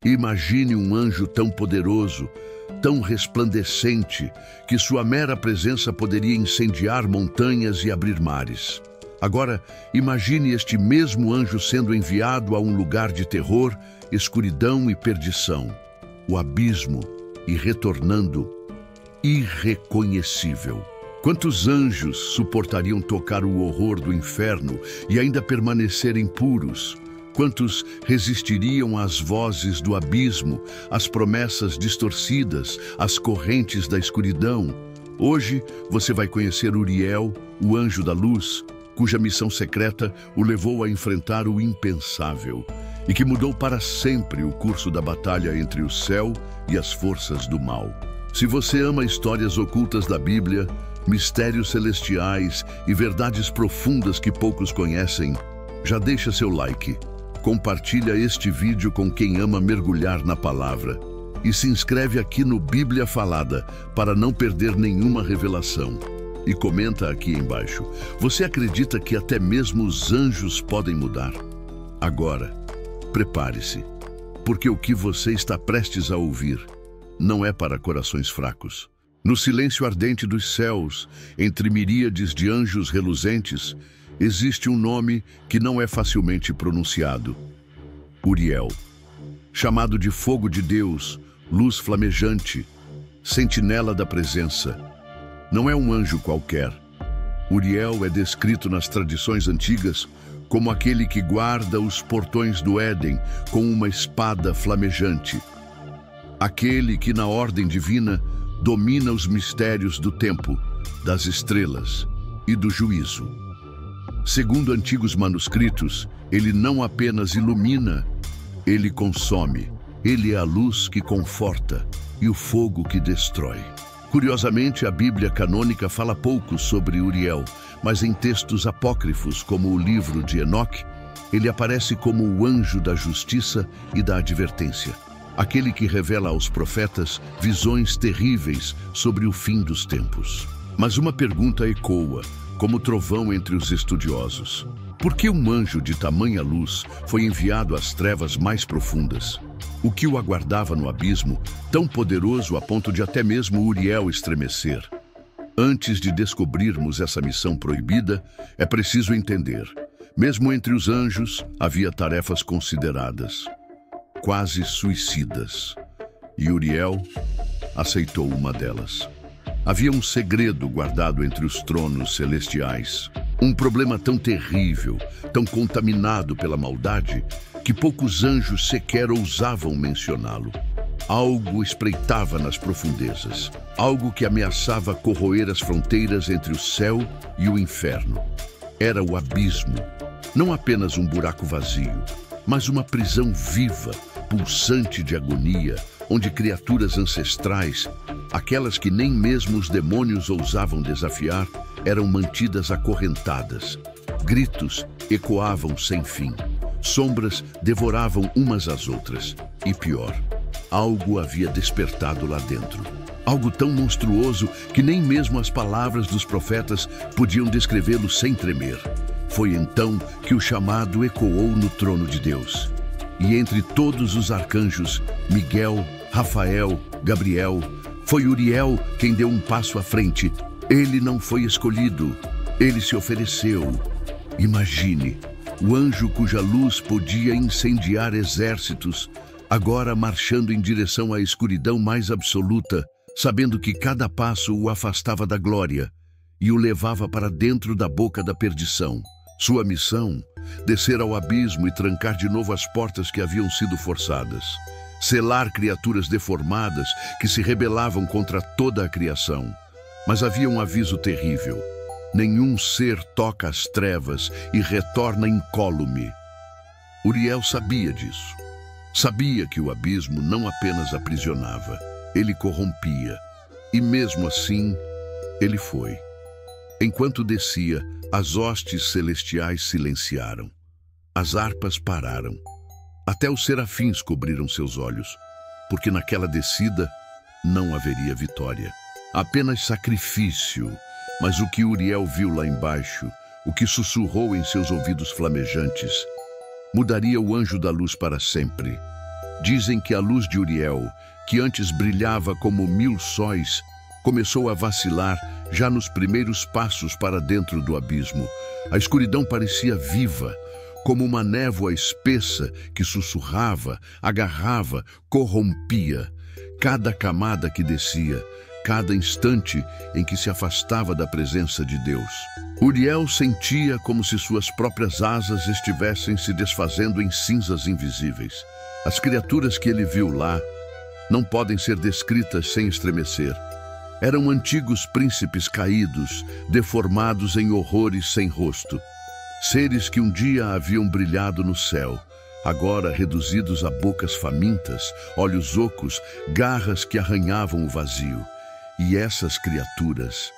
Imagine um anjo tão poderoso, tão resplandecente, que sua mera presença poderia incendiar montanhas e abrir mares. Agora, imagine este mesmo anjo sendo enviado a um lugar de terror, escuridão e perdição, o abismo, e retornando irreconhecível. Quantos anjos suportariam tocar o horror do inferno e ainda permanecerem puros? Quantos resistiriam às vozes do abismo, às promessas distorcidas, às correntes da escuridão? Hoje você vai conhecer Uriel, o anjo da luz, cuja missão secreta o levou a enfrentar o impensável e que mudou para sempre o curso da batalha entre o céu e as forças do mal. Se você ama histórias ocultas da Bíblia, mistérios celestiais e verdades profundas que poucos conhecem, já deixa seu like, compartilha este vídeo com quem ama mergulhar na palavra e se inscreve aqui no Bíblia Falada para não perder nenhuma revelação. E comenta aqui embaixo, você acredita que até mesmo os anjos podem mudar? Agora, prepare-se, porque o que você está prestes a ouvir não é para corações fracos. No silêncio ardente dos céus, entre miríades de anjos reluzentes, existe um nome que não é facilmente pronunciado: Uriel. Chamado de fogo de Deus, luz flamejante, sentinela da presença. Não é um anjo qualquer. Uriel é descrito nas tradições antigas como aquele que guarda os portões do Éden com uma espada flamejante. Aquele que, na ordem divina, domina os mistérios do tempo, das estrelas e do juízo. Segundo antigos manuscritos, ele não apenas ilumina, ele consome. Ele é a luz que conforta e o fogo que destrói. Curiosamente, a Bíblia canônica fala pouco sobre Uriel, mas em textos apócrifos, como o livro de Enoque, ele aparece como o anjo da justiça e da advertência, aquele que revela aos profetas visões terríveis sobre o fim dos tempos. Mas uma pergunta ecoa, como trovão entre os estudiosos: por que um anjo de tamanha luz foi enviado às trevas mais profundas? O que o aguardava no abismo, tão poderoso a ponto de até mesmo Uriel estremecer? Antes de descobrirmos essa missão proibida, é preciso entender: mesmo entre os anjos, havia tarefas consideradas quase suicidas, e Uriel aceitou uma delas. Havia um segredo guardado entre os tronos celestiais, um problema tão terrível, tão contaminado pela maldade, que poucos anjos sequer ousavam mencioná-lo. Algo espreitava nas profundezas, algo que ameaçava corroer as fronteiras entre o céu e o inferno. Era o abismo, não apenas um buraco vazio, mas uma prisão viva, pulsante de agonia, onde criaturas ancestrais, aquelas que nem mesmo os demônios ousavam desafiar, eram mantidas acorrentadas. Gritos ecoavam sem fim. Sombras devoravam umas às outras. E pior, algo havia despertado lá dentro. Algo tão monstruoso que nem mesmo as palavras dos profetas podiam descrevê-lo sem tremer. Foi então que o chamado ecoou no trono de Deus. E entre todos os arcanjos, Miguel, Rafael, Gabriel, foi Uriel quem deu um passo à frente. Ele não foi escolhido, ele se ofereceu. Imagine, o anjo cuja luz podia incendiar exércitos, agora marchando em direção à escuridão mais absoluta, sabendo que cada passo o afastava da glória e o levava para dentro da boca da perdição. Sua missão: descer ao abismo e trancar de novo as portas que haviam sido forçadas. Selar criaturas deformadas que se rebelavam contra toda a criação. Mas havia um aviso terrível: nenhum ser toca as trevas e retorna incólume. Uriel sabia disso. Sabia que o abismo não apenas aprisionava, ele corrompia. E mesmo assim, ele foi. Enquanto descia, as hostes celestiais silenciaram. As harpas pararam. Até os serafins cobriram seus olhos, porque naquela descida não haveria vitória. Apenas sacrifício. Mas o que Uriel viu lá embaixo, o que sussurrou em seus ouvidos flamejantes, mudaria o anjo da luz para sempre. Dizem que a luz de Uriel, que antes brilhava como 1000 sóis, começou a vacilar já nos primeiros passos para dentro do abismo. A escuridão parecia viva, como uma névoa espessa que sussurrava, agarrava, corrompia. Cada camada que descia, cada instante em que se afastava da presença de Deus. Uriel sentia como se suas próprias asas estivessem se desfazendo em cinzas invisíveis. As criaturas que ele viu lá não podem ser descritas sem estremecer. Eram antigos príncipes caídos, deformados em horrores sem rosto. Seres que um dia haviam brilhado no céu, agora reduzidos a bocas famintas, olhos ocos, garras que arranhavam o vazio. E essas criaturas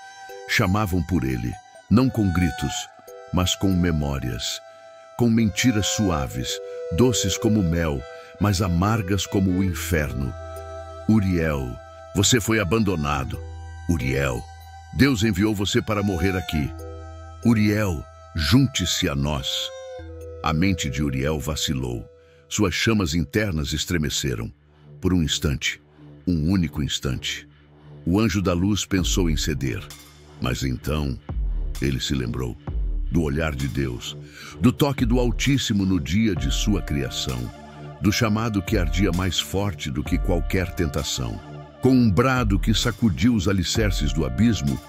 chamavam por ele, não com gritos, mas com memórias, com mentiras suaves, doces como mel, mas amargas como o inferno. Uriel, você foi abandonado. Uriel, Deus enviou você para morrer aqui. Uriel, junte-se a nós. A mente de Uriel vacilou. Suas chamas internas estremeceram. Por um instante, um único instante. O anjo da luz pensou em ceder, mas então ele se lembrou do olhar de Deus, do toque do Altíssimo no dia de sua criação, do chamado que ardia mais forte do que qualquer tentação. Com um brado que sacudiu os alicerces do abismo,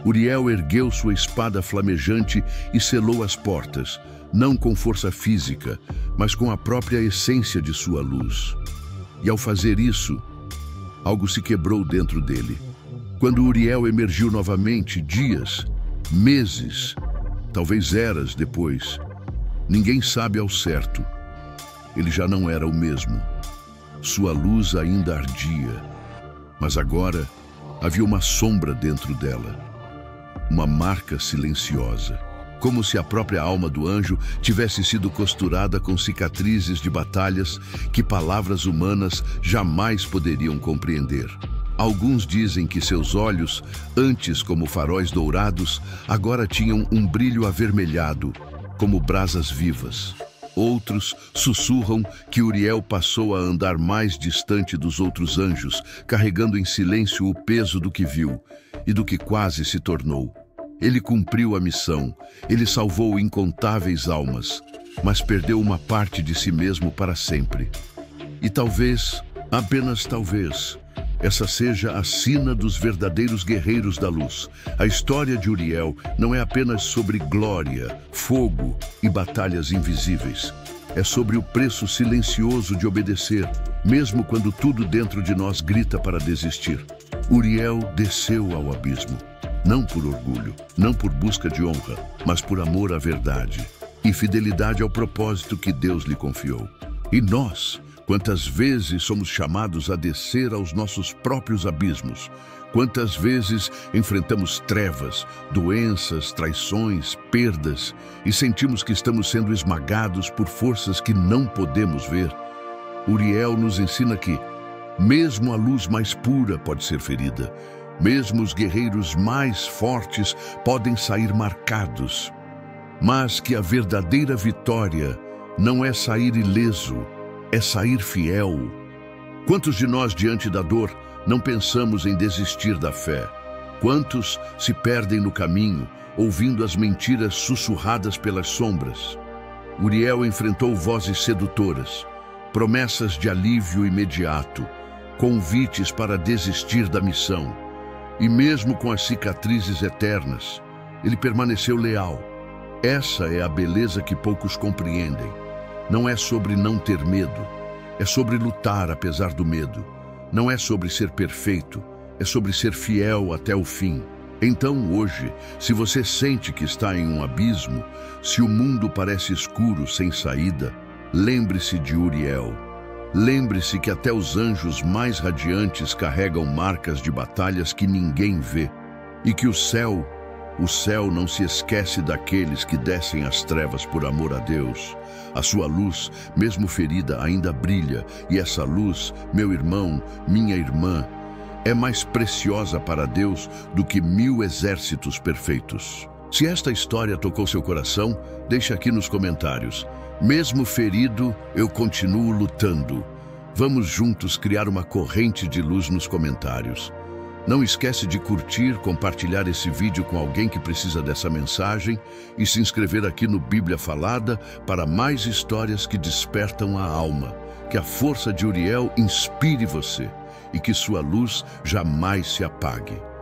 Uriel ergueu sua espada flamejante e selou as portas, não com força física, mas com a própria essência de sua luz. E ao fazer isso, algo se quebrou dentro dele. Quando Uriel emergiu novamente, dias, meses, talvez eras depois, ninguém sabe ao certo, ele já não era o mesmo. Sua luz ainda ardia, mas agora havia uma sombra dentro dela, uma marca silenciosa, como se a própria alma do anjo tivesse sido costurada com cicatrizes de batalhas que palavras humanas jamais poderiam compreender. Alguns dizem que seus olhos, antes como faróis dourados, agora tinham um brilho avermelhado, como brasas vivas. Outros sussurram que Uriel passou a andar mais distante dos outros anjos, carregando em silêncio o peso do que viu e do que quase se tornou. Ele cumpriu a missão, ele salvou incontáveis almas, mas perdeu uma parte de si mesmo para sempre. E talvez, apenas talvez, essa seja a sina dos verdadeiros guerreiros da luz. A história de Uriel não é apenas sobre glória, fogo e batalhas invisíveis. É sobre o preço silencioso de obedecer, mesmo quando tudo dentro de nós grita para desistir. Uriel desceu ao abismo, não por orgulho, não por busca de honra, mas por amor à verdade e fidelidade ao propósito que Deus lhe confiou. E nós, quantas vezes somos chamados a descer aos nossos próprios abismos? Quantas vezes enfrentamos trevas, doenças, traições, perdas e sentimos que estamos sendo esmagados por forças que não podemos ver? Uriel nos ensina que, mesmo a luz mais pura pode ser ferida, mesmo os guerreiros mais fortes podem sair marcados, mas que a verdadeira vitória não é sair ileso, é sair fiel. Quantos de nós, diante da dor, não pensamos em desistir da fé? Quantos se perdem no caminho, ouvindo as mentiras sussurradas pelas sombras? Uriel enfrentou vozes sedutoras, promessas de alívio imediato, convites para desistir da missão. E mesmo com as cicatrizes eternas, ele permaneceu leal. Essa é a beleza que poucos compreendem. Não é sobre não ter medo, é sobre lutar apesar do medo. Não é sobre ser perfeito, é sobre ser fiel até o fim. Então hoje, se você sente que está em um abismo, se o mundo parece escuro sem saída, lembre-se de Uriel. Lembre-se que até os anjos mais radiantes carregam marcas de batalhas que ninguém vê. E que o céu não se esquece daqueles que descem às trevas por amor a Deus. A sua luz, mesmo ferida, ainda brilha, e essa luz, meu irmão, minha irmã, é mais preciosa para Deus do que 1000 exércitos perfeitos. Se esta história tocou seu coração, deixe aqui nos comentários. Mesmo ferido, eu continuo lutando. Vamos juntos criar uma corrente de luz nos comentários. Não esquece de curtir, compartilhar esse vídeo com alguém que precisa dessa mensagem e se inscrever aqui no Bíblia Falada para mais histórias que despertam a alma. Que a força de Uriel inspire você e que sua luz jamais se apague.